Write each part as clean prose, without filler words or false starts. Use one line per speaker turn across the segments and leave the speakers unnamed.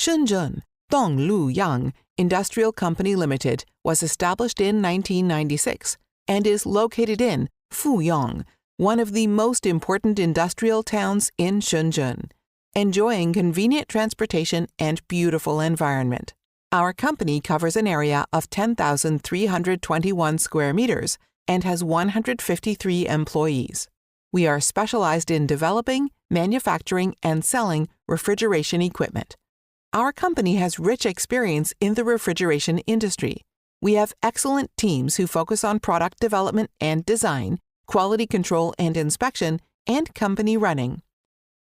Shenzhen Doluyo Industrial Company Limited was established in 1996 and is located in Fuyang, one of the most important industrial towns in Shenzhen, enjoying convenient transportation and beautiful environment. Our company covers an area of 10,321 square meters and has 153 employees. We are specialized in developing, manufacturing, and selling refrigeration equipment. Our company has rich experience in the refrigeration industry. We have excellent teams who focus on product development and design, quality control and inspection, and company running.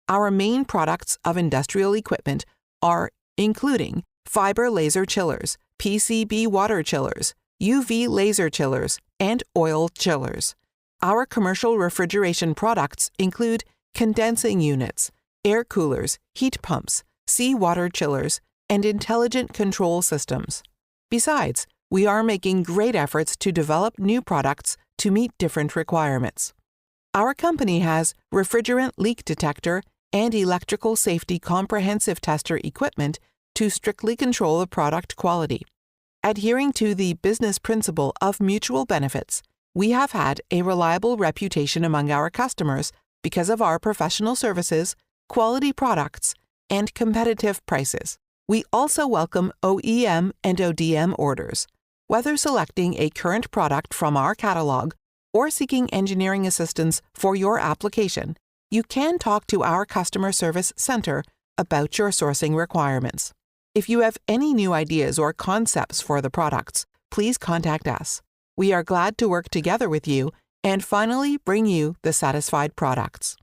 Our main products of industrial equipment are including fiber laser chillers, PCB water chillers, UV laser chillers, and oil chillers. Our commercial refrigeration products include condensing units, air coolers, heat pumps, seawater chillers, and intelligent control systems. Besides, we are making great efforts to develop new products to meet different requirements. Our company has refrigerant leak detector and electrical safety comprehensive tester equipment to strictly control the product quality. Adhering to the business principle of mutual benefits, we have had a reliable reputation among our customers because of our professional services, quality products, and competitive prices. We also welcome OEM and ODM orders. Whether selecting a current product from our catalog or seeking engineering assistance for your application, you can talk to our customer service center about your sourcing requirements. If you have any new ideas or concepts for the products, please contact us. We are glad to work together with you and finally bring you the satisfied products.